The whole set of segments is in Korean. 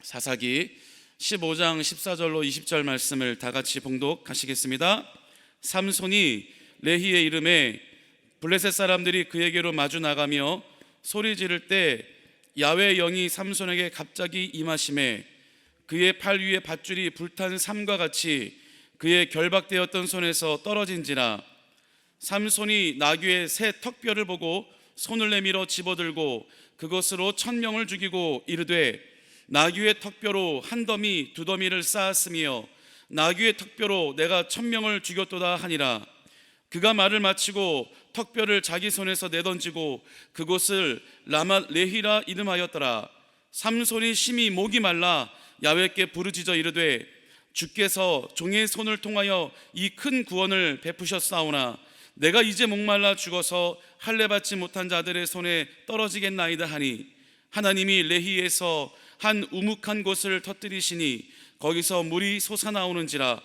사사기 15장 14절로 20절 말씀을 다 같이 봉독하시겠습니다. 삼손이 레히의 이름에 블레셋 사람들이 그에게로 마주 나가며 소리 지를 때 야훼의 영이 삼손에게 갑자기 임하심에 그의 팔 위에 밧줄이 불탄 삼과 같이 그의 결박되었던 손에서 떨어진지라. 삼손이 나귀의 새 턱뼈를 보고 손을 내밀어 집어들고 그것으로 1000명을 죽이고 이르되 나귀의 턱뼈로 한 더미 두 더미를 쌓았으며 나귀의 턱뼈로 내가 1000명을 죽였도다 하니라. 그가 말을 마치고 턱뼈를 자기 손에서 내던지고 그곳을 라맛 레히라 이름하였더라. 삼손이 심히 목이 말라 야훼께 부르짖어 이르되 주께서 종의 손을 통하여 이 큰 구원을 베푸셨사오나 내가 이제 목말라 죽어서 할례 받지 못한 자들의 손에 떨어지겠나이다 하니 하나님이 레히에서 한 우묵한 곳을 터뜨리시니 거기서 물이 솟아나오는지라.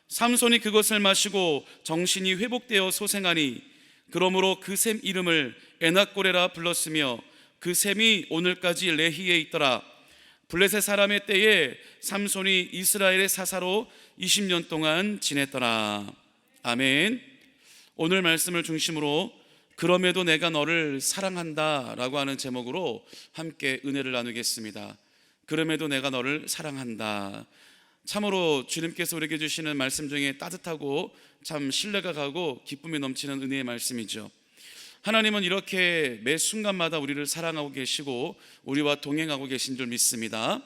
삼손이 그것을 마시고 정신이 회복되어 소생하니 그러므로 그 샘 이름을 에낙고레라 불렀으며 그 샘이 오늘까지 레히에 있더라. 블레셋 사람의 때에 삼손이 이스라엘의 사사로 20년 동안 지냈더라. 아멘. 오늘 말씀을 중심으로 그럼에도 내가 너를 사랑한다 라고 하는 제목으로 함께 은혜를 나누겠습니다. 그럼에도 내가 너를 사랑한다. 참으로 주님께서 우리에게 주시는 말씀 중에 따뜻하고 참 신뢰가 가고 기쁨이 넘치는 은혜의 말씀이죠. 하나님은 이렇게 매 순간마다 우리를 사랑하고 계시고 우리와 동행하고 계신 줄 믿습니다.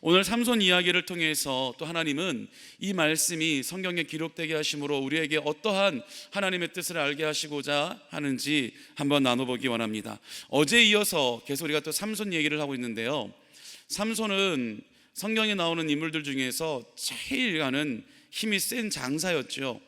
오늘 삼손 이야기를 통해서 또 하나님은 이 말씀이 성경에 기록되게 하심으로 우리에게 어떠한 하나님의 뜻을 알게 하시고자 하는지 한번 나눠보기 원합니다. 어제에 이어서 계속 우리가 또 삼손 얘기를 하고 있는데요, 삼손은 성경에 나오는 인물들 중에서 제일 가는 힘이 센 장사였죠.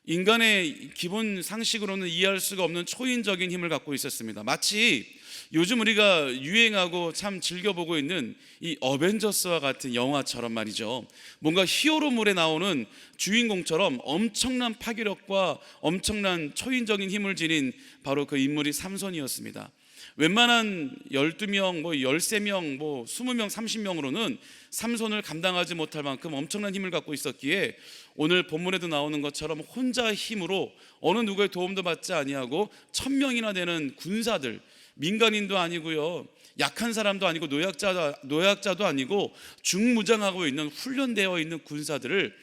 인간의 기본 상식으로는 이해할 수가 없는 초인적인 힘을 갖고 있었습니다. 마치 요즘 우리가 유행하고 참 즐겨보고 있는 이 어벤져스와 같은 영화처럼 말이죠. 뭔가 히어로물에 나오는 주인공처럼 엄청난 파괴력과 엄청난 초인적인 힘을 지닌 바로 그 인물이 삼손이었습니다. 웬만한 12명, 13명, 20명, 30명으로는 삼손을 감당하지 못할 만큼 엄청난 힘을 갖고 있었기에 오늘 본문에도 나오는 것처럼 혼자 힘으로 어느 누구의 도움도 받지 아니하고 1000명이나 되는 군사들, 민간인도 아니고요, 약한 사람도 아니고 노약자도 아니고 중무장하고 있는 훈련되어 있는 군사들을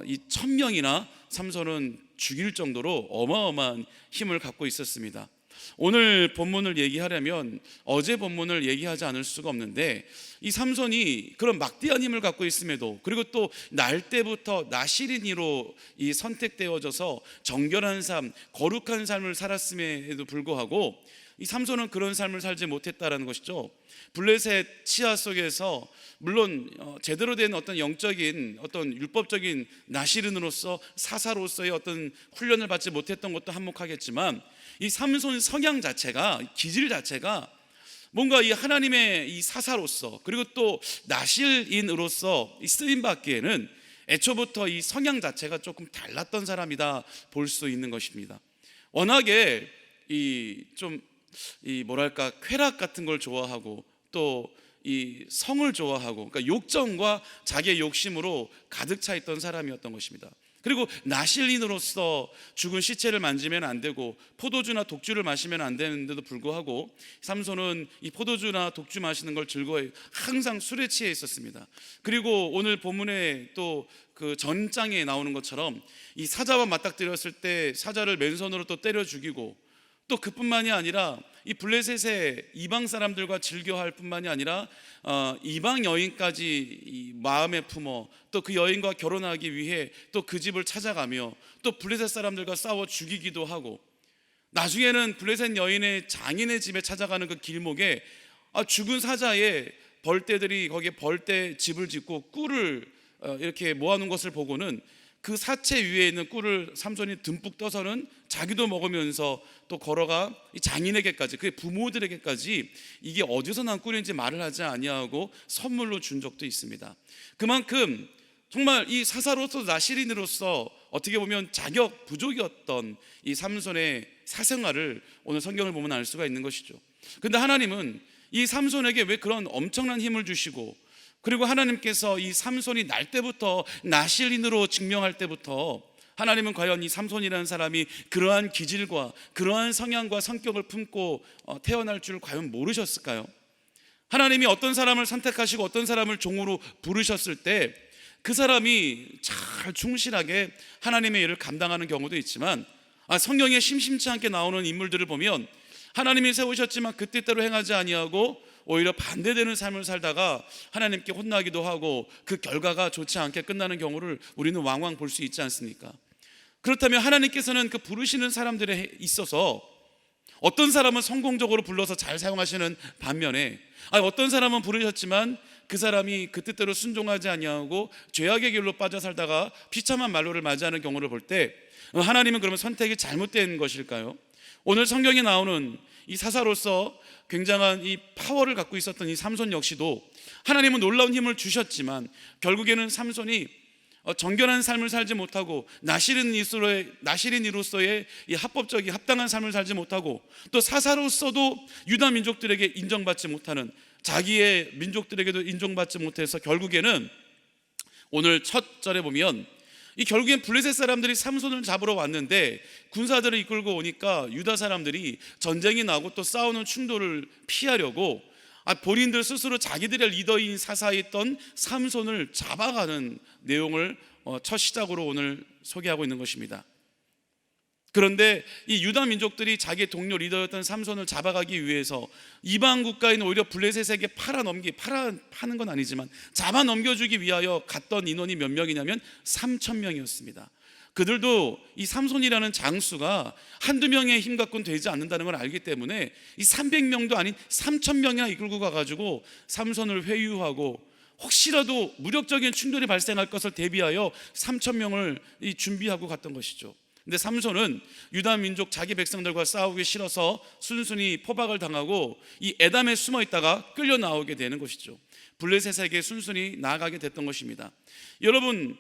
이 1000명이나 삼손은 죽일 정도로 어마어마한 힘을 갖고 있었습니다. 오늘 본문을 얘기하려면 어제 본문을 얘기하지 않을 수가 없는데, 이 삼손이 그런 막대한 힘을 갖고 있음에도, 그리고 또 날 때부터 나시린이로 이 선택되어져서 정결한 삶, 거룩한 삶을 살았음에도 불구하고 이 삼손은 그런 삶을 살지 못했다라는 것이죠. 블레셋 치하 속에서 물론 제대로 된 어떤 영적인, 어떤 율법적인 나시린으로서, 사사로서의 어떤 훈련을 받지 못했던 것도 한몫하겠지만, 이 삼손 성향 자체가, 기질 자체가 뭔가 이 하나님의 이 사사로서, 그리고 또 나실인으로서 이 쓰임 받기에는 애초부터 이 성향 자체가 조금 달랐던 사람이다 볼 수 있는 것입니다. 워낙에 뭐랄까, 쾌락 같은 걸 좋아하고 또 이 성을 좋아하고, 그러니까 욕정과 자기의 욕심으로 가득 차 있던 사람이었던 것입니다. 그리고 나실인으로서 죽은 시체를 만지면 안 되고 포도주나 독주를 마시면 안 되는데도 불구하고 삼손은 이 포도주나 독주 마시는 걸 즐거워해 항상 술에 취해 있었습니다. 그리고 오늘 본문에 또 그 전장에 나오는 것처럼 이 사자와 맞닥뜨렸을 때 사자를 맨손으로 또 때려 죽이고, 또 그뿐만이 아니라 이 블레셋의 이방 사람들과 즐겨할 뿐만이 아니라 이방 여인까지 마음에 품어 또 그 여인과 결혼하기 위해 또 그 집을 찾아가며 또 블레셋 사람들과 싸워 죽이기도 하고, 나중에는 블레셋 여인의 장인의 집에 찾아가는 그 길목에 죽은 사자의 벌떼들이 거기에 벌떼 집을 짓고 꿀을 이렇게 모아놓은 것을 보고는 그 사체 위에 있는 꿀을 삼손이 듬뿍 떠서는 자기도 먹으면서 또 걸어가 이 장인에게까지, 그의 부모들에게까지 이게 어디서 난 꿀인지 말을 하지 아니하고 선물로 준 적도 있습니다. 그만큼 정말 이 사사로서 나시린으로서 어떻게 보면 자격 부족이었던 이 삼손의 사생활을 오늘 성경을 보면 알 수가 있는 것이죠. 근데 하나님은 이 삼손에게 왜 그런 엄청난 힘을 주시고 그리고 하나님께서 이 삼손이 날 때부터 나실인으로 증명할 때부터 하나님은 과연 이 삼손이라는 사람이 그러한 기질과 그러한 성향과 성격을 품고 태어날 줄 과연 모르셨을까요? 하나님이 어떤 사람을 선택하시고 어떤 사람을 종으로 부르셨을 때 그 사람이 잘 충실하게 하나님의 일을 감당하는 경우도 있지만, 성경에 심심치 않게 나오는 인물들을 보면 하나님이 세우셨지만 그 뜻대로 행하지 아니하고 오히려 반대되는 삶을 살다가 하나님께 혼나기도 하고 그 결과가 좋지 않게 끝나는 경우를 우리는 왕왕 볼 수 있지 않습니까? 그렇다면 하나님께서는 그 부르시는 사람들에 있어서 어떤 사람은 성공적으로 불러서 잘 사용하시는 반면에 어떤 사람은 부르셨지만 그 사람이 그 뜻대로 순종하지 아니하고 죄악의 길로 빠져 살다가 비참한 말로를 맞이하는 경우를 볼 때 하나님은 그러면 선택이 잘못된 것일까요? 오늘 성경에 나오는 이 사사로서 굉장한 이 파워를 갖고 있었던 이 삼손 역시도 하나님은 놀라운 힘을 주셨지만 결국에는 삼손이 정결한 삶을 살지 못하고 나실인으로서의 이 합법적인 합당한 삶을 살지 못하고 또 사사로서도 유다 민족들에게 인정받지 못하는, 자기의 민족들에게도 인정받지 못해서 결국에는 오늘 첫 절에 보면 이 결국엔 블레셋 사람들이 삼손을 잡으러 왔는데 군사들을 이끌고 오니까 유다 사람들이 전쟁이 나고 또 싸우는 충돌을 피하려고 본인들 스스로 자기들의 리더인 사사였던 삼손을 잡아가는 내용을 첫 시작으로 오늘 소개하고 있는 것입니다. 그런데 이 유다 민족들이 자기 동료 리더였던 삼손을 잡아가기 위해서 이방 국가인 오히려 블레셋에게 파는 건 아니지만 잡아 넘겨주기 위하여 갔던 인원이 몇 명이냐면 3,000명이었습니다. 그들도 이 삼손이라는 장수가 한두 명의 힘 갖고는 되지 않는다는 걸 알기 때문에 이 300명도 아닌 3,000명이나 이끌고 가가지고 삼손을 회유하고 혹시라도 무력적인 충돌이 발생할 것을 대비하여 3,000명을 준비하고 갔던 것이죠. 근데 삼손은 유다 민족 자기 백성들과 싸우기 싫어서 순순히 포박을 당하고 이 에담에 숨어 있다가 끌려 나오게 되는 것이죠. 블레셋에게 순순히 나아가게 됐던 것입니다. 여러분,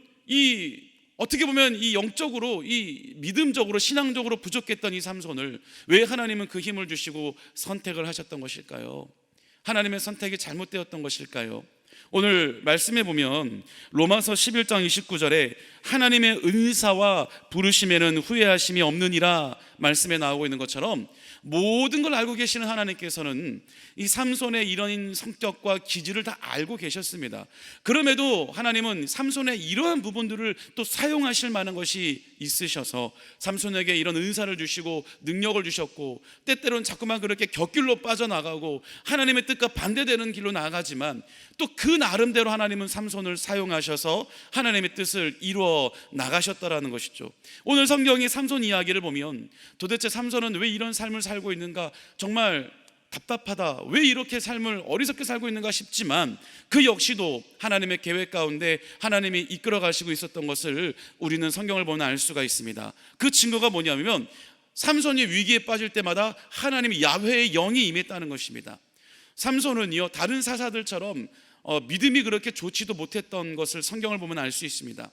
어떻게 보면 이 영적으로, 이 믿음적으로, 신앙적으로 부족했던 이 삼손을 왜 하나님은 그 힘을 주시고 선택을 하셨던 것일까요? 하나님의 선택이 잘못되었던 것일까요? 오늘 말씀해 보면 로마서 11장 29절에 하나님의 은사와 부르심에는 후회하심이 없느니라 말씀에 나오고 있는 것처럼 모든 걸 알고 계시는 하나님께서는 이 삼손의 이런 성격과 기질을 다 알고 계셨습니다. 그럼에도 하나님은 삼손의 이러한 부분들을 또 사용하실 만한 것이 있으셔서 삼손에게 이런 은사를 주시고 능력을 주셨고, 때때로는 자꾸만 그렇게 곁길로 빠져나가고 하나님의 뜻과 반대되는 길로 나아가지만 또 그 나름대로 하나님은 삼손을 사용하셔서 하나님의 뜻을 이루어 나가셨다라는 것이죠. 오늘 성경이 삼손 이야기를 보면 도대체 삼손은 왜 이런 삶을 살고 있는가, 정말 답답하다, 왜 이렇게 삶을 어리석게 살고 있는가 싶지만 그 역시도 하나님의 계획 가운데 하나님이 이끌어 가시고 있었던 것을 우리는 성경을 보면 알 수가 있습니다. 그 증거가 뭐냐면 삼손이 위기에 빠질 때마다 하나님이 야훼의 영이 임했다는 것입니다. 삼손은요, 다른 사사들처럼 믿음이 그렇게 좋지도 못했던 것을 성경을 보면 알 수 있습니다.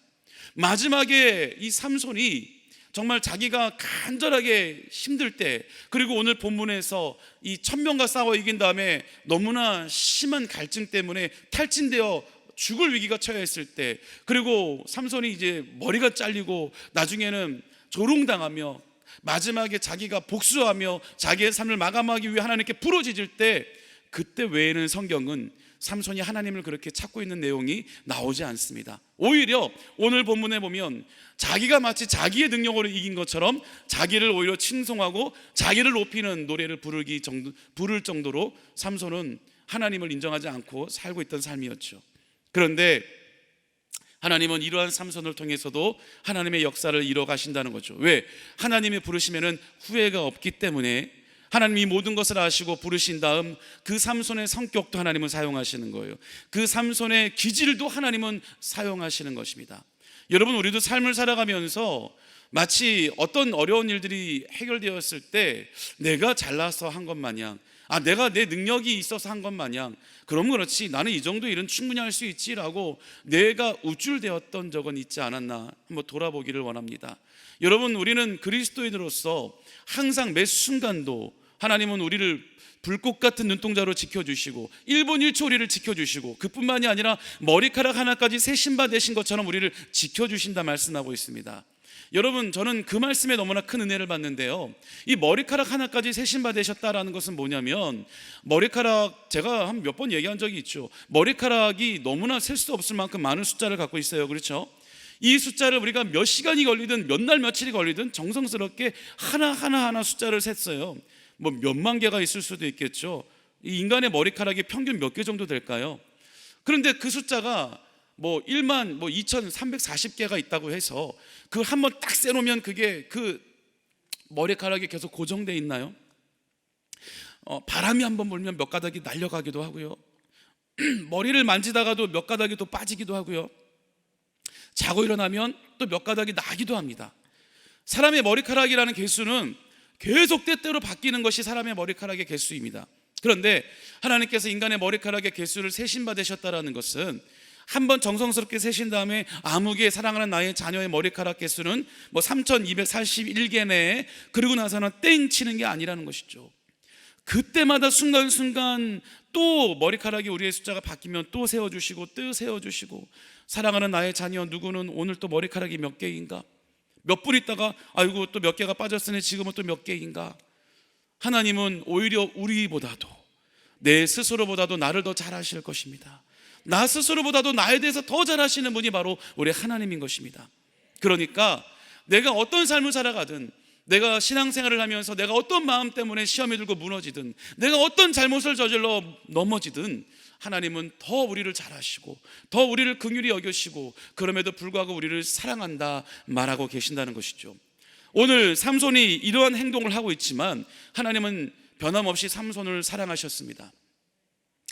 마지막에 이 삼손이 정말 자기가 간절하게 힘들 때, 그리고 오늘 본문에서 이 1,000명과 싸워 이긴 다음에 너무나 심한 갈증 때문에 탈진되어 죽을 위기가 처했을 때, 그리고 삼손이 이제 머리가 잘리고 나중에는 조롱당하며 마지막에 자기가 복수하며 자기의 삶을 마감하기 위해 하나님께 부르짖을 때, 그때 외에는 성경은 삼손이 하나님을 그렇게 찾고 있는 내용이 나오지 않습니다. 오히려 오늘 본문에 보면 자기가 마치 자기의 능력으로 이긴 것처럼 자기를 오히려 칭송하고 자기를 높이는 노래를 부를 정도로 삼손은 하나님을 인정하지 않고 살고 있던 삶이었죠. 그런데 하나님은 이러한 삼손을 통해서도 하나님의 역사를 이뤄 가신다는 거죠. 왜? 하나님의 부르심에는 후회가 없기 때문에 하나님이 모든 것을 아시고 부르신 다음 그 삼손의 성격도 하나님은 사용하시는 거예요. 그 삼손의 기질도 하나님은 사용하시는 것입니다. 여러분, 우리도 삶을 살아가면서 마치 어떤 어려운 일들이 해결되었을 때 내가 잘나서 한 것 마냥, 내가 내 능력이 있어서 한 것 마냥, 그럼 그렇지, 나는 이 정도 일은 충분히 할 수 있지라고 내가 우쭐대었던 적은 있지 않았나 한번 돌아보기를 원합니다. 여러분, 우리는 그리스도인으로서 항상 매 순간도 하나님은 우리를 불꽃 같은 눈동자로 지켜주시고 1분 1초 우리를 지켜주시고, 그뿐만이 아니라 머리카락 하나까지 새 신바 되신 것처럼 우리를 지켜주신다 말씀하고 있습니다. 여러분, 저는 그 말씀에 너무나 큰 은혜를 받는데요, 이 머리카락 하나까지 새 신바 되셨다라는 것은 뭐냐면, 머리카락, 제가 한 몇 번 얘기한 적이 있죠. 머리카락이 너무나 셀 수 없을 만큼 많은 숫자를 갖고 있어요. 그렇죠? 이 숫자를 우리가 몇 시간이 걸리든 몇 날 며칠이 걸리든 정성스럽게 하나 숫자를 셌어요. 뭐 몇만 개가 있을 수도 있겠죠. 이 인간의 머리카락이 평균 몇 개 정도 될까요? 그런데 그 숫자가 뭐 1만 2,340개가 있다고 해서 그 한번 딱 세놓으면 그게 그 머리카락이 계속 고정돼 있나요? 바람이 한번 불면 몇 가닥이 날려가기도 하고요. 머리를 만지다가도 몇 가닥이 또 빠지기도 하고요. 자고 일어나면 또 몇 가닥이 나기도 합니다. 사람의 머리카락이라는 개수는 계속 때때로 바뀌는 것이 사람의 머리카락의 개수입니다. 그런데 하나님께서 인간의 머리카락의 개수를 세신받으셨다라는 것은, 한번 정성스럽게 세신 다음에 아무개 사랑하는 나의 자녀의 머리카락 개수는 뭐 3,241개 그러고 나서는 땡 치는 게 아니라는 것이죠. 그때마다 순간순간 또 머리카락이, 우리의 숫자가 바뀌면 또 세워주시고 또 세워주시고, 사랑하는 나의 자녀 누구는 오늘 또 머리카락이 몇 개인가, 몇 분 있다가 아이고 또 몇 개가 빠졌으니 지금은 또 몇 개인가. 하나님은 오히려 우리보다도, 내 스스로보다도 나를 더 잘 아실 것입니다. 나 스스로보다도 나에 대해서 더 잘 아시는 분이 바로 우리 하나님인 것입니다. 그러니까 내가 어떤 삶을 살아가든, 내가 신앙생활을 하면서 내가 어떤 마음 때문에 시험에 들고 무너지든, 내가 어떤 잘못을 저질러 넘어지든, 하나님은 더 우리를 잘 아시고 더 우리를 긍휼히 여기시고 그럼에도 불구하고 우리를 사랑한다 말하고 계신다는 것이죠. 오늘 삼손이 이러한 행동을 하고 있지만 하나님은 변함없이 삼손을 사랑하셨습니다.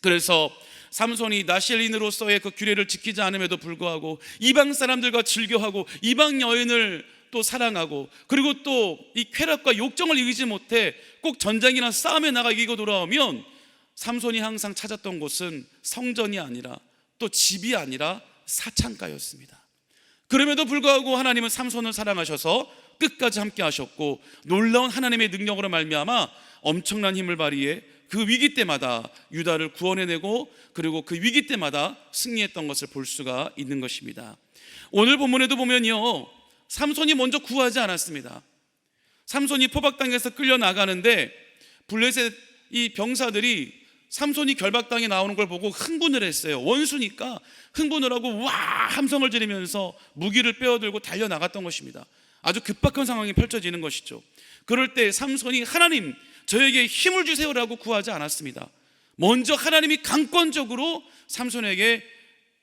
그래서 삼손이 나실인으로서의 그 규례를 지키지 않음에도 불구하고 이방 사람들과 즐겨하고 이방 여인을 또 사랑하고, 그리고 또 이 쾌락과 욕정을 이기지 못해 꼭 전쟁이나 싸움에 나가 이기고 돌아오면 삼손이 항상 찾았던 곳은 성전이 아니라, 또 집이 아니라 사창가였습니다. 그럼에도 불구하고 하나님은 삼손을 사랑하셔서 끝까지 함께 하셨고, 놀라운 하나님의 능력으로 말미암아 엄청난 힘을 발휘해 그 위기 때마다 유다를 구원해내고, 그리고 그 위기 때마다 승리했던 것을 볼 수가 있는 것입니다. 오늘 본문에도 보면요, 삼손이 먼저 구하지 않았습니다. 삼손이 포박당에서 끌려나가는데 블레셋 이 병사들이 삼손이 결박당에 나오는 걸 보고 흥분을 했어요. 원수니까 흥분을 하고 와 함성을 지르면서 무기를 빼어들고 달려나갔던 것입니다. 아주 급박한 상황이 펼쳐지는 것이죠. 그럴 때 삼손이 하나님 저에게 힘을 주세요라고 구하지 않았습니다. 먼저 하나님이 강권적으로 삼손에게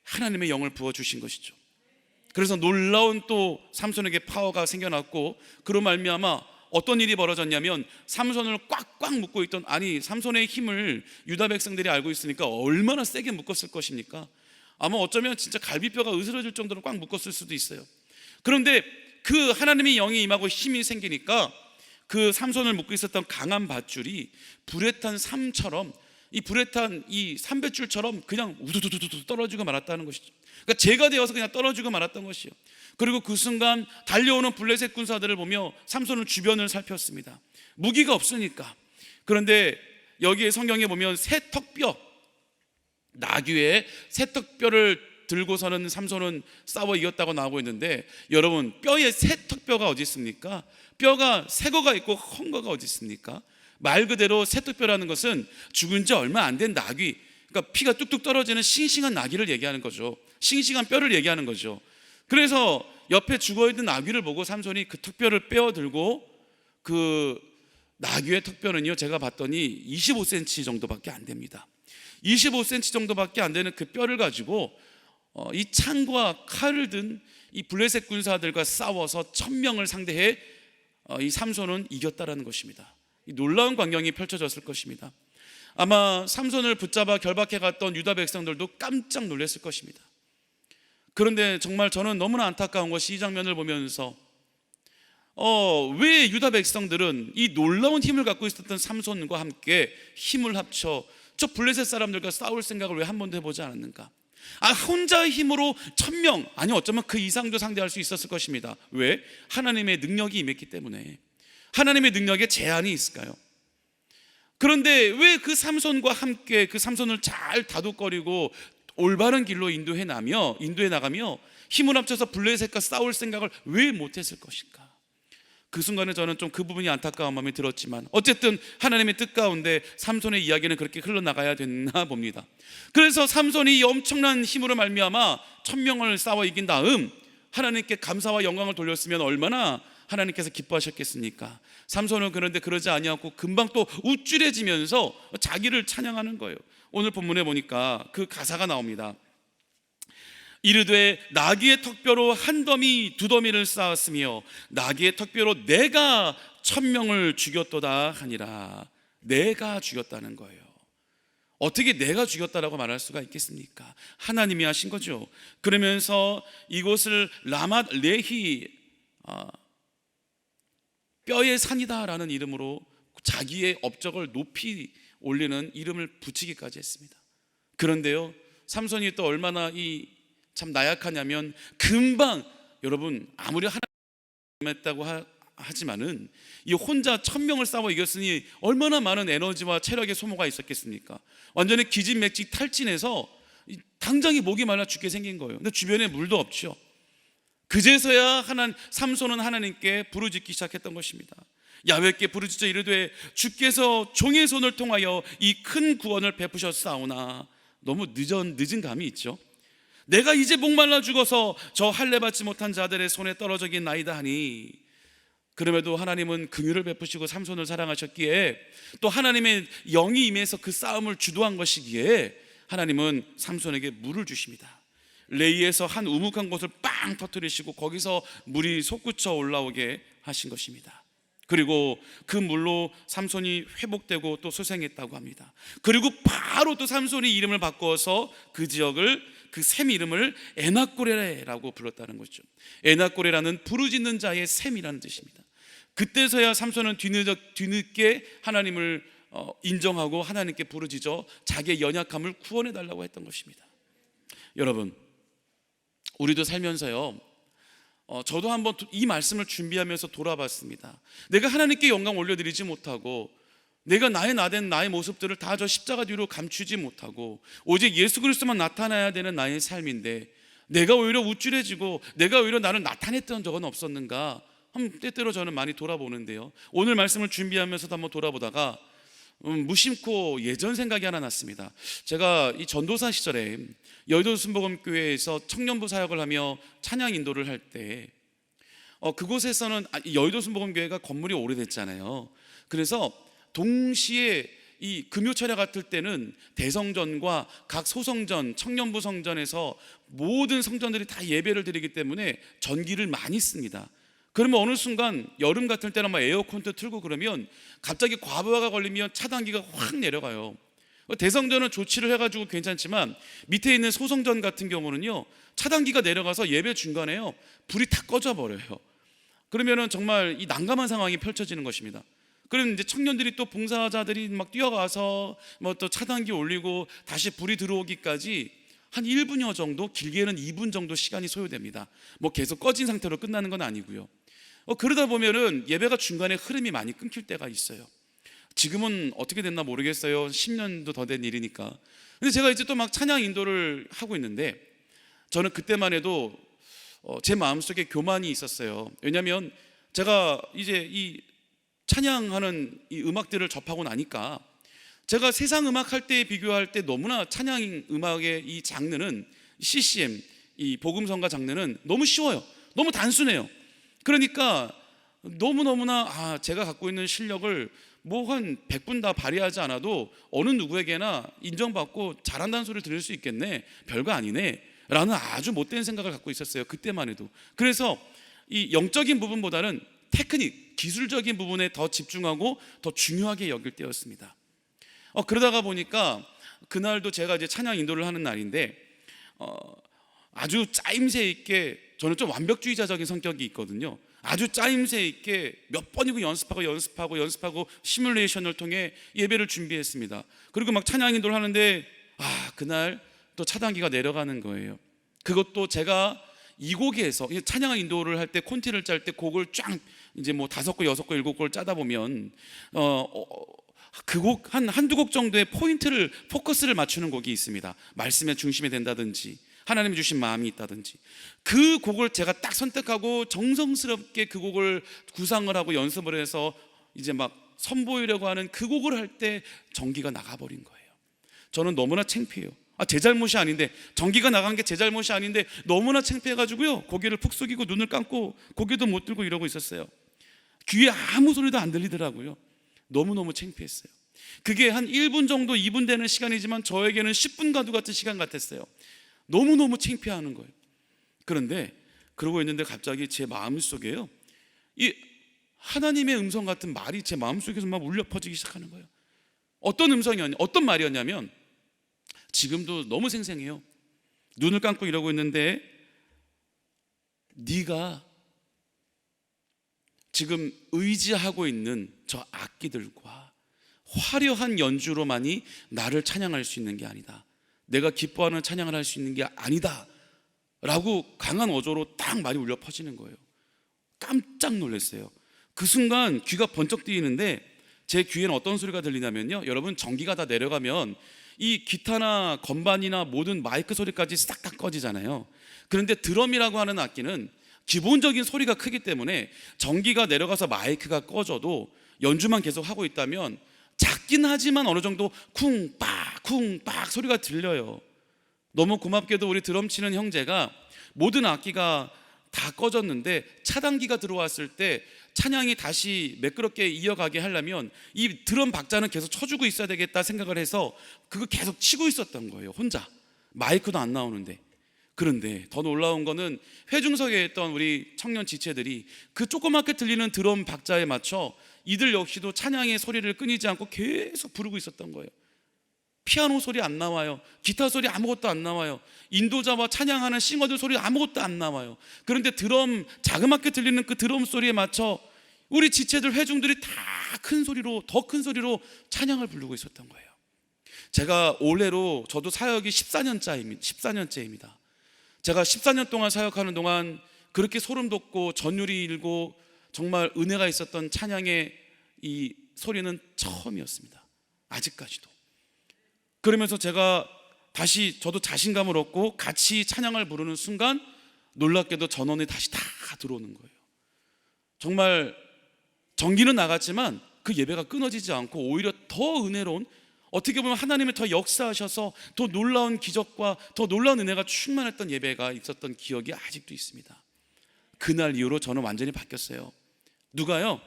하나님의 영을 부어주신 것이죠. 그래서 놀라운 또 삼손에게 파워가 생겨났고, 그로 말미암아 어떤 일이 벌어졌냐면, 삼손을 꽉꽉 묶고 있던, 아니 삼손의 힘을 유다 백성들이 알고 있으니까 얼마나 세게 묶었을 것입니까? 아마 어쩌면 진짜 갈비뼈가 으스러질 정도로 꽉 묶었을 수도 있어요. 그런데 그 하나님의 영이 임하고 힘이 생기니까 그 삼손을 묶고 있었던 강한 밧줄이 불에 탄 삼처럼, 이 불에 탄 이 삼뱃줄처럼 그냥 우두두두두 떨어지고 말았다는 것이죠. 그러니까 재가 되어서 그냥 떨어지고 말았던 것이요. 그리고 그 순간 달려오는 블레셋 군사들을 보며 삼손은 주변을 살폈습니다. 무기가 없으니까. 그런데 여기에 성경에 보면 새 턱뼈, 나귀의 새 턱뼈를 들고서는 삼손은 싸워 이겼다고 나오고 있는데, 여러분 뼈에 새 턱뼈가 어디 있습니까? 뼈가 새 거가 있고 헌 거가 어디 있습니까? 말 그대로 새 턱뼈라는 것은 죽은 지 얼마 안 된 나귀, 그러니까 피가 뚝뚝 떨어지는 싱싱한 나귀를 얘기하는 거죠. 싱싱한 뼈를 얘기하는 거죠. 그래서 옆에 죽어있는 나귀를 보고 삼손이 그 턱뼈를 빼어들고, 그 나귀의 턱뼈는요 제가 봤더니 25cm 정도밖에 안 됩니다. 25cm 정도밖에 안 되는 그 뼈를 가지고 이 창과 칼을 든 이 블레셋 군사들과 싸워서 1,000명을 상대해 이 삼손은 이겼다라는 것입니다. 이 놀라운 광경이 펼쳐졌을 것입니다. 아마 삼손을 붙잡아 결박해 갔던 유다 백성들도 깜짝 놀랐을 것입니다. 그런데 정말 저는 너무나 안타까운 것이, 이 장면을 보면서 왜 유다 백성들은 이 놀라운 힘을 갖고 있었던 삼손과 함께 힘을 합쳐 저 블레셋 사람들과 싸울 생각을 왜 한 번도 해보지 않았는가? 혼자의 힘으로 1,000명, 아니 어쩌면 그 이상도 상대할 수 있었을 것입니다. 왜? 하나님의 능력이 임했기 때문에. 하나님의 능력에 제한이 있을까요? 그런데 왜 그 삼손과 함께 그 삼손을 잘 다독거리고 올바른 길로 인도해 나가며 힘을 합쳐서 블레셋과 싸울 생각을 왜 못했을 것일까? 그 순간에 저는 좀 그 부분이 안타까운 마음이 들었지만 어쨌든 하나님의 뜻 가운데 삼손의 이야기는 그렇게 흘러나가야 됐나 봅니다. 그래서 삼손이 이 엄청난 힘으로 말미암아 1000명을 싸워 이긴 다음 하나님께 감사와 영광을 돌렸으면 얼마나 하나님께서 기뻐하셨겠습니까? 삼손은 그런데 그러지 아니하고 금방 또 우쭐해지면서 자기를 찬양하는 거예요. 오늘 본문에 보니까 그 가사가 나옵니다. 이르되 나귀의 턱뼈로 한 더미 두 더미를 쌓았으며 나귀의 턱뼈로 내가 1000명을 죽였도다 하니라. 내가 죽였다는 거예요. 어떻게 내가 죽였다라고 말할 수가 있겠습니까? 하나님이 하신 거죠. 그러면서 이곳을 라맛 레히 뼈의 산이다라는 이름으로 자기의 업적을 높이 올리는 이름을 붙이기까지 했습니다. 그런데요, 삼손이 또 얼마나 참 나약하냐면 금방, 여러분 아무리 하나님 했다고 하지만은 이 혼자 1000명을 싸워 이겼으니 얼마나 많은 에너지와 체력의 소모가 있었겠습니까? 완전히 기진맥직 탈진해서 당장이 목이 말라 죽게 생긴 거예요. 근데 주변에 물도 없죠. 그제서야 삼손은 하나님께 부르짖기 시작했던 것입니다. 야훼께 부르짖어 이르되 주께서 종의 손을 통하여 이 큰 구원을 베푸셨사오나. 너무 늦은 감이 있죠. 내가 이제 목말라 죽어서 저 할례 받지 못한 자들의 손에 떨어져긴 나이다 하니, 그럼에도 하나님은 긍휼을 베푸시고 삼손을 사랑하셨기에 또 하나님의 영이 임해서 그 싸움을 주도한 것이기에 하나님은 삼손에게 물을 주십니다. 레이에서 한 우묵한 곳을 빵 터뜨리시고 거기서 물이 솟구쳐 올라오게 하신 것입니다. 그리고 그 물로 삼손이 회복되고 또 소생했다고 합니다. 그리고 바로 또 삼손이 이름을 바꿔서 그 지역을, 그 샘 이름을 에낙고레라고 불렀다는 거죠. 에낙고레라는 부르짖는 자의 샘이라는 뜻입니다. 그때서야 삼손은 뒤늦게 하나님을 인정하고 하나님께 부르짖어 자기의 연약함을 구원해 달라고 했던 것입니다. 여러분, 우리도 살면서요, 저도 한번 이 말씀을 준비하면서 돌아봤습니다. 내가 하나님께 영광 올려드리지 못하고, 내가 나된 나의 모습들을 다 저 십자가 뒤로 감추지 못하고 오직 예수 그리스도만 나타나야 되는 나의 삶인데, 내가 오히려 우쭐해지고 내가 오히려 나를 나타냈던 적은 없었는가? 때때로 저는 많이 돌아보는데요, 오늘 말씀을 준비하면서도 한번 돌아보다가 무심코 예전 생각이 하나 났습니다. 제가 이 전도사 시절에 여의도 순복음교회에서 청년부 사역을 하며 찬양 인도를 할 때 그곳에서는 여의도 순복음교회가 건물이 오래됐잖아요. 그래서 동시에 이 금요철야 같을 때는 대성전과 각 소성전, 청년부 성전에서 모든 성전들이 다 예배를 드리기 때문에 전기를 많이 씁니다. 그러면 어느 순간 여름 같을 때는 막 에어컨도 틀고 그러면 갑자기 과부하가 걸리면 차단기가 확 내려가요. 대성전은 조치를 해가지고 괜찮지만 밑에 있는 소성전 같은 경우는요, 차단기가 내려가서 예배 중간에요 불이 다 꺼져 버려요. 그러면은 정말 이 난감한 상황이 펼쳐지는 것입니다. 그럼 이제 청년들이 또 봉사자들이 막 뛰어가서 뭐 또 차단기 올리고 다시 불이 들어오기까지 한 1분여 정도, 길게는 2분 정도 시간이 소요됩니다. 뭐 계속 꺼진 상태로 끝나는 건 아니고요. 그러다 보면은 예배가 중간에 흐름이 많이 끊길 때가 있어요. 지금은 어떻게 됐나 모르겠어요. 10년도 더 된 일이니까. 근데 제가 이제 또 막 찬양 인도를 하고 있는데, 저는 그때만 해도 제 마음속에 교만이 있었어요. 왜냐하면 제가 이제 이 찬양하는 이 음악들을 접하고 나니까, 제가 세상 음악 할 때 비교할 때 너무나 찬양 음악의 이 장르는, CCM, 이 복음성가 장르는 너무 쉬워요. 너무 단순해요. 그러니까 너무너무나 제가 갖고 있는 실력을 뭐 한 100분 다 발휘하지 않아도 어느 누구에게나 인정받고 잘한다는 소리를 들을 수 있겠네, 별거 아니네 라는 아주 못된 생각을 갖고 있었어요, 그때만 해도. 그래서 이 영적인 부분보다는 테크닉, 기술적인 부분에 더 집중하고 더 중요하게 여길 때였습니다. 그러다가 보니까 그날도 제가 이제 찬양 인도를 하는 날인데, 아주 짜임새 있게, 저는 좀 완벽주의자적인 성격이 있거든요. 아주 짜임새 있게 몇 번이고 연습하고 시뮬레이션을 통해 예배를 준비했습니다. 그리고 막 찬양 인도를 하는데 그날 또 차단기가 내려가는 거예요. 그것도 제가 이 곡에서 찬양 인도를 할 때 콘티를 짤 때 곡을 쫙 이제 뭐 5곡, 6곡, 7곡을 짜다 보면 그 곡 한두 곡 정도의 포커스를 맞추는 곡이 있습니다. 말씀의 중심이 된다든지 하나님이 주신 마음이 있다든지, 그 곡을 제가 딱 선택하고 정성스럽게 그 곡을 구상을 하고 연습을 해서 이제 막 선보이려고 하는 그 곡을 할 때 전기가 나가버린 거예요. 저는 너무나 창피해요. 제 잘못이 아닌데, 전기가 나간 게 제 잘못이 아닌데 너무나 창피해가지고요, 고개를 푹 숙이고 눈을 감고 고개도 못 들고 이러고 있었어요. 귀에 아무 소리도 안 들리더라고요. 너무너무 창피했어요. 그게 한 1분 정도 2분 되는 시간이지만 저에게는 10분 가도 같은 시간 같았어요. 너무너무 창피하는 거예요. 그런데 그러고 있는데 갑자기 제 마음속에요, 이 하나님의 음성 같은 말이 제 마음속에서 막 울려 퍼지기 시작하는 거예요. 어떤 말이었냐면, 지금도 너무 생생해요. 눈을 감고 이러고 있는데, 네가 지금 의지하고 있는 저 악기들과 화려한 연주로만이 나를 찬양할 수 있는 게 아니다. 내가 기뻐하는 찬양을 할 수 있는 게 아니다 라고 강한 어조로 딱 말이 울려 퍼지는 거예요. 깜짝 놀랐어요. 그 순간 귀가 번쩍 뜨이는데, 제 귀에는 어떤 소리가 들리냐면요, 여러분, 전기가 다 내려가면 이 기타나 건반이나 모든 마이크 소리까지 싹 다 꺼지잖아요. 그런데 드럼이라고 하는 악기는 기본적인 소리가 크기 때문에 전기가 내려가서 마이크가 꺼져도 연주만 계속 하고 있다면 작긴 하지만 어느 정도 쿵빡 쿵빡 소리가 들려요. 너무 고맙게도 우리 드럼 치는 형제가 모든 악기가 다 꺼졌는데 차단기가 들어왔을 때 찬양이 다시 매끄럽게 이어가게 하려면 이 드럼 박자는 계속 쳐주고 있어야 되겠다 생각을 해서 그거 계속 치고 있었던 거예요, 혼자. 마이크도 안 나오는데. 그런데 더 놀라운 거는 회중석에 있던 우리 청년 지체들이 그 조그맣게 들리는 드럼 박자에 맞춰 이들 역시도 찬양의 소리를 끊이지 않고 계속 부르고 있었던 거예요. 피아노 소리 안 나와요. 기타 소리 아무것도 안 나와요. 인도자와 찬양하는 싱어들 소리 아무것도 안 나와요. 그런데 드럼, 자그맣게 들리는 그 드럼 소리에 맞춰 우리 지체들 회중들이 다 큰 소리로, 더 큰 소리로 찬양을 부르고 있었던 거예요. 제가 올해로 저도 사역이 14년째입니다. 제가 14년 동안 사역하는 동안 그렇게 소름 돋고 전율이 일고 정말 은혜가 있었던 찬양의 이 소리는 처음이었습니다. 아직까지도. 그러면서 제가 다시 저도 자신감을 얻고 같이 찬양을 부르는 순간 놀랍게도 전원이 다시 다 들어오는 거예요. 정말 전기는 나갔지만 그 예배가 끊어지지 않고 오히려 더 은혜로운, 어떻게 보면 하나님이 더 역사하셔서 더 놀라운 기적과 더 놀라운 은혜가 충만했던 예배가 있었던 기억이 아직도 있습니다. 그날 이후로 저는 완전히 바뀌었어요. 누가요?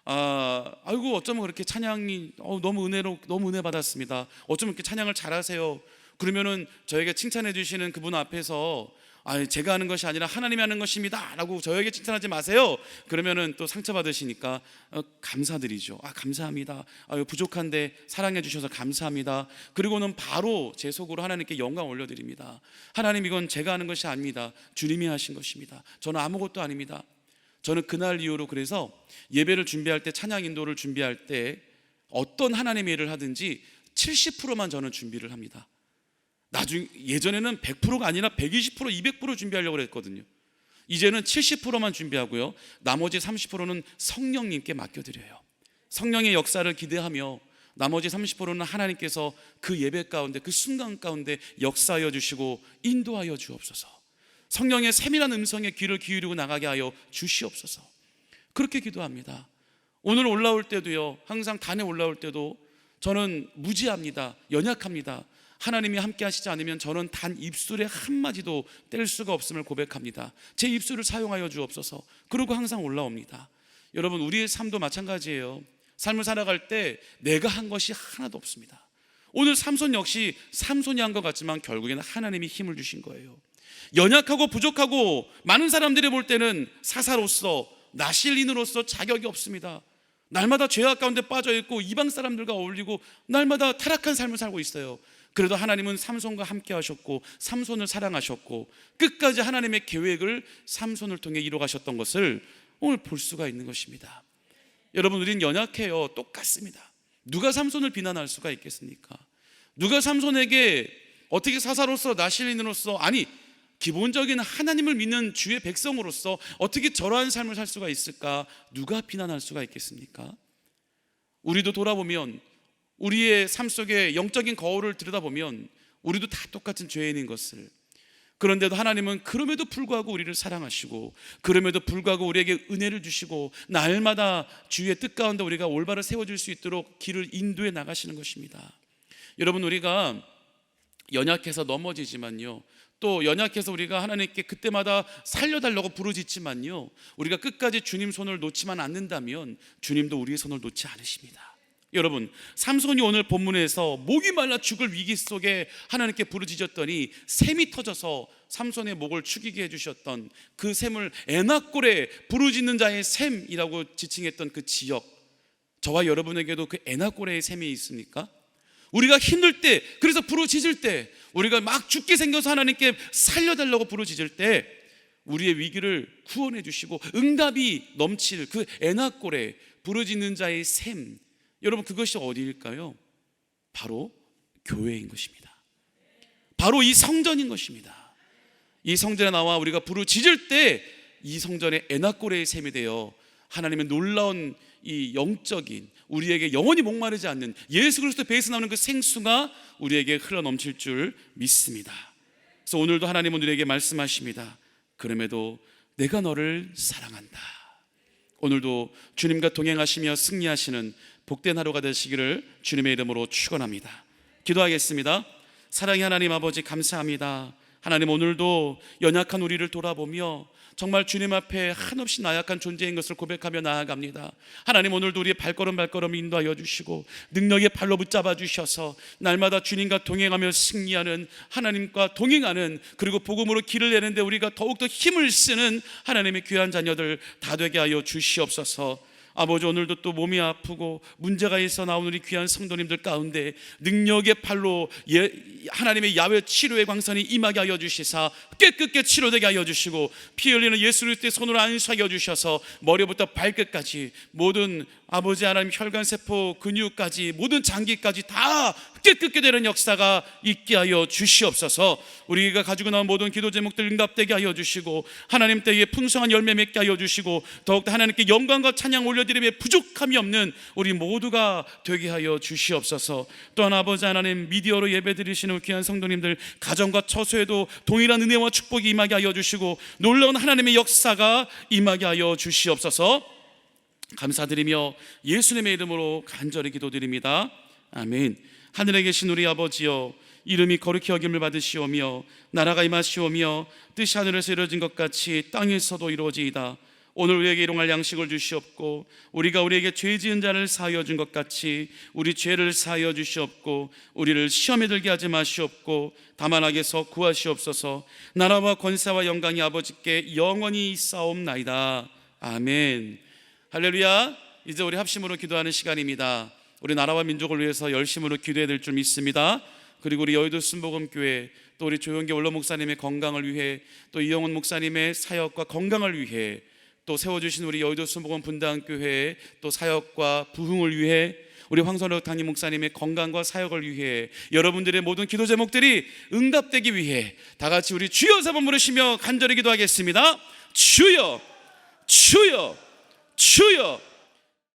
아이고 어쩌면 그렇게 찬양이 너무 은혜 받았습니다. 어쩌면 이렇게 찬양을 잘하세요. 그러면은 저에게 칭찬해 주시는 그분 앞에서 제가 하는 것이 아니라 하나님이 하는 것입니다 라고 저에게 칭찬하지 마세요. 그러면은 또 상처받으시니까 감사드리죠. 감사합니다. 부족한데 사랑해 주셔서 감사합니다. 그리고는 바로 제 속으로 하나님께 영광 올려드립니다. 하나님, 이건 제가 하는 것이 아닙니다. 주님이 하신 것입니다. 저는 아무것도 아닙니다. 저는 그날 이후로 그래서 예배를 준비할 때, 찬양 인도를 준비할 때 어떤 하나님의 일을 하든지 70%만 저는 준비를 합니다. 예전에는 100%가 아니라 120%, 200% 준비하려고 했거든요. 이제는 70%만 준비하고요, 나머지 30%는 성령님께 맡겨드려요. 성령의 역사를 기대하며 나머지 30%는 하나님께서 그 예배 가운데, 그 순간 가운데 역사하여 주시고 인도하여 주옵소서. 성령의 세밀한 음성에 귀를 기울이고 나가게 하여 주시옵소서. 그렇게 기도합니다. 오늘 올라올 때도요, 항상 단에 올라올 때도 저는 무지합니다. 연약합니다. 하나님이 함께 하시지 않으면 저는 단 입술에 한마디도 뗄 수가 없음을 고백합니다. 제 입술을 사용하여 주옵소서. 그러고 항상 올라옵니다. 여러분, 우리의 삶도 마찬가지예요. 삶을 살아갈 때 내가 한 것이 하나도 없습니다. 오늘 삼손 역시 삼손이 한 것 같지만 결국에는 하나님이 힘을 주신 거예요. 연약하고 부족하고 많은 사람들이 볼 때는 사사로서, 나실인으로서 자격이 없습니다. 날마다 죄악 가운데 빠져있고 이방 사람들과 어울리고 날마다 타락한 삶을 살고 있어요. 그래도 하나님은 삼손과 함께 하셨고 삼손을 사랑하셨고 끝까지 하나님의 계획을 삼손을 통해 이루어가셨던 것을 오늘 볼 수가 있는 것입니다. 여러분, 우린 연약해요. 똑같습니다. 누가 삼손을 비난할 수가 있겠습니까? 누가 삼손에게 어떻게 사사로서, 나실인으로서, 기본적인 하나님을 믿는 주의 백성으로서 어떻게 저러한 삶을 살 수가 있을까? 누가 비난할 수가 있겠습니까? 우리도 돌아보면 우리의 삶 속에 영적인 거울을 들여다보면 우리도 다 똑같은 죄인인 것을, 그런데도 하나님은 그럼에도 불구하고 우리를 사랑하시고, 그럼에도 불구하고 우리에게 은혜를 주시고, 날마다 주의 뜻 가운데 우리가 올바로 세워질 수 있도록 길을 인도해 나가시는 것입니다. 여러분, 우리가 연약해서 넘어지지만요, 또 연약해서 우리가 하나님께 그때마다 살려달라고 부르짖지만요, 우리가 끝까지 주님 손을 놓지만 않는다면 주님도 우리의 손을 놓지 않으십니다. 여러분, 삼손이 오늘 본문에서 목이 말라 죽을 위기 속에 하나님께 부르짖었더니 샘이 터져서 삼손의 목을 축이게 해주셨던 그 샘을 에낙골에 부르짖는 자의 샘이라고 지칭했던 그 지역, 저와 여러분에게도 그 에낙골의 샘이 있습니까? 우리가 힘들 때, 그래서 부르짖을 때, 우리가 막 죽게 생겨서 하나님께 살려달라고 부르짖을 때 우리의 위기를 구원해 주시고 응답이 넘칠 그 에낙골에 부르짖는 자의 샘, 여러분, 그것이 어디일까요? 바로 교회인 것입니다. 바로 이 성전인 것입니다. 이 성전에 나와 우리가 부르짖을 때 이 성전의 에낙골의 샘이 되어 하나님의 놀라운 이 영적인, 우리에게 영원히 목마르지 않는 예수 그리스도 배에서 나오는 그 생수가 우리에게 흘러넘칠 줄 믿습니다. 그래서 오늘도 하나님은 우리에게 말씀하십니다. 그럼에도 내가 너를 사랑한다. 오늘도 주님과 동행하시며 승리하시는 복된 하루가 되시기를 주님의 이름으로 축원합니다. 기도하겠습니다. 사랑의 하나님 아버지, 감사합니다. 하나님, 오늘도 연약한 우리를 돌아보며 정말 주님 앞에 한없이 나약한 존재인 것을 고백하며 나아갑니다. 하나님, 오늘도 우리의 발걸음 인도하여 주시고 능력의 발로 붙잡아 주셔서 날마다 주님과 동행하며 승리하는, 하나님과 동행하는, 그리고 복음으로 길을 내는데 우리가 더욱더 힘을 쓰는 하나님의 귀한 자녀들 다 되게 하여 주시옵소서. 아버지, 오늘도 또 몸이 아프고 문제가 있어 나온 우리 귀한 성도님들 가운데 능력의 팔로 하나님의 야외 치료의 광선이 임하게 하여 주시사 깨끗게 치료되게 하여 주시고, 피 흘리는 예수 그리스도의 손으로 안수하게 하여 주셔서 머리부터 발끝까지 모든 아버지 하나님 혈관세포 근육까지 모든 장기까지 다 깨끗게 되는 역사가 있게 하여 주시옵소서. 우리가 가지고 나온 모든 기도 제목들 응답되게 하여 주시고, 하나님 때에 풍성한 열매 맺게 하여 주시고, 더욱더 하나님께 영광과 찬양 올려드림에 부족함이 없는 우리 모두가 되게 하여 주시옵소서. 또한 아버지 하나님, 미디어로 예배드리시는 귀한 성도님들 가정과 처소에도 동일한 은혜와 축복이 임하게 하여 주시고 놀라운 하나님의 역사가 임하게 하여 주시옵소서. 감사드리며 예수님의 이름으로 간절히 기도드립니다. 아멘. 하늘에 계신 우리 아버지여, 이름이 거룩히 여김을 받으시오며 나라가 임하시오며 뜻이 하늘에서 이루어진 것 같이 땅에서도 이루어지이다. 오늘 우리에게 일용할 양식을 주시옵고, 우리가 우리에게 죄 지은 자를 사하여 준 것 같이 우리 죄를 사하여 주시옵고, 우리를 시험에 들게 하지 마시옵고 다만 악에서 구하시옵소서. 나라와 권세와 영광이 아버지께 영원히 있사옵나이다. 아멘. 할렐루야. 이제 우리 합심으로 기도하는 시간입니다. 우리 나라와 민족을 위해서 열심으로 기도해야 될 줄 믿습니다. 그리고 우리 여의도 순복음교회, 또 우리 조용기 원로 목사님의 건강을 위해, 또 이영훈 목사님의 사역과 건강을 위해, 또 세워주신 우리 여의도 순복음 분당교회의 또 사역과 부흥을 위해, 우리 황선호 담임 목사님의 건강과 사역을 위해, 여러분들의 모든 기도 제목들이 응답되기 위해 다 같이 우리 주여 세 번 부르시며 간절히 기도하겠습니다. 주여, 주여, 주여.